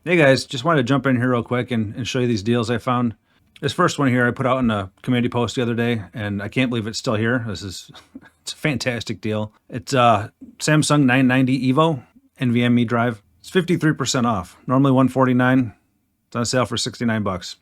Hey guys, just wanted to jump in here real quick and show you these deals I found. This first one here I put out in a community post the other day, and I can't believe it's still here. It's a fantastic deal. It's a Samsung 990 Evo NVMe drive. It's 53% off. Normally 149. It's on sale for 69 bucks.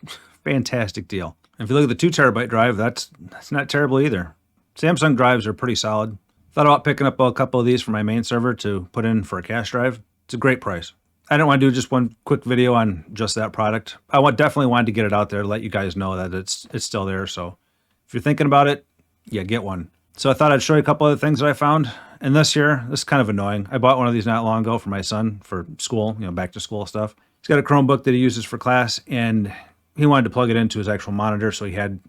Fantastic deal. And if you look at the 2 terabyte drive, that's not terrible either. Samsung drives are pretty solid. Thought about picking up a couple of these for my main server to put in for a cache drive. It's a great price. I don't want to do just one quick video on just that product. Definitely wanted to get it out there to let you guys know that it's still there. So if you're thinking about it, yeah, get one. So I thought I'd show you a couple of things that I found. And this is kind of annoying. I bought one of these not long ago for my son for school, back to school stuff. He's got a Chromebook that he uses for class, and he wanted to plug it into his actual monitor so he had,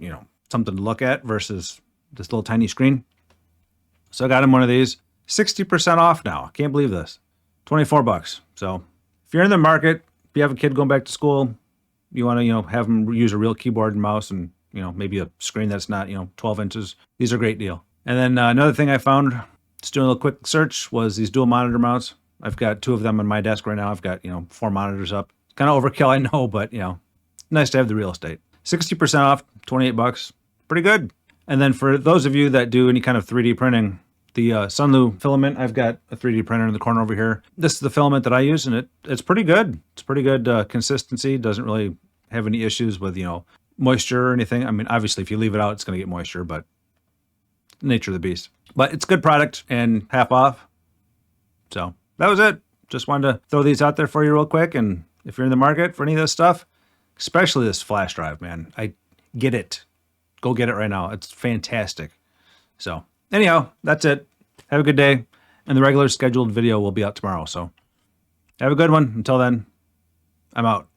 something to look at versus this little tiny screen. So I got him one of these. 60% off now. I can't believe this. 24 bucks. So if you're in the market, if you have a kid going back to school, you want to, have them use a real keyboard and mouse and, maybe a screen that's not, 12 inches. These are a great deal. And then another thing I found, just doing a little quick search, was these dual monitor mounts. I've got 2 of them on my desk right now. I've got, 4 monitors up. Kind of overkill, I know, but, nice to have the real estate. 60% off, 28 bucks. Pretty good. And then for those of you that do any kind of 3D printing, the Sunlu Filament, I've got a 3D printer in the corner over here. This is the filament that I use, and it's pretty good. It's pretty good consistency. Doesn't really have any issues with, moisture or anything. I mean, obviously, if you leave it out, it's going to get moisture, but nature of the beast. But it's a good product and half off. So that was it. Just wanted to throw these out there for you real quick. And if you're in the market for any of this stuff, especially this flash drive, man, I get it. Go get it right now. It's fantastic. So anyhow, that's it. Have a good day. And the regular scheduled video will be out tomorrow. So have a good one. Until then, I'm out.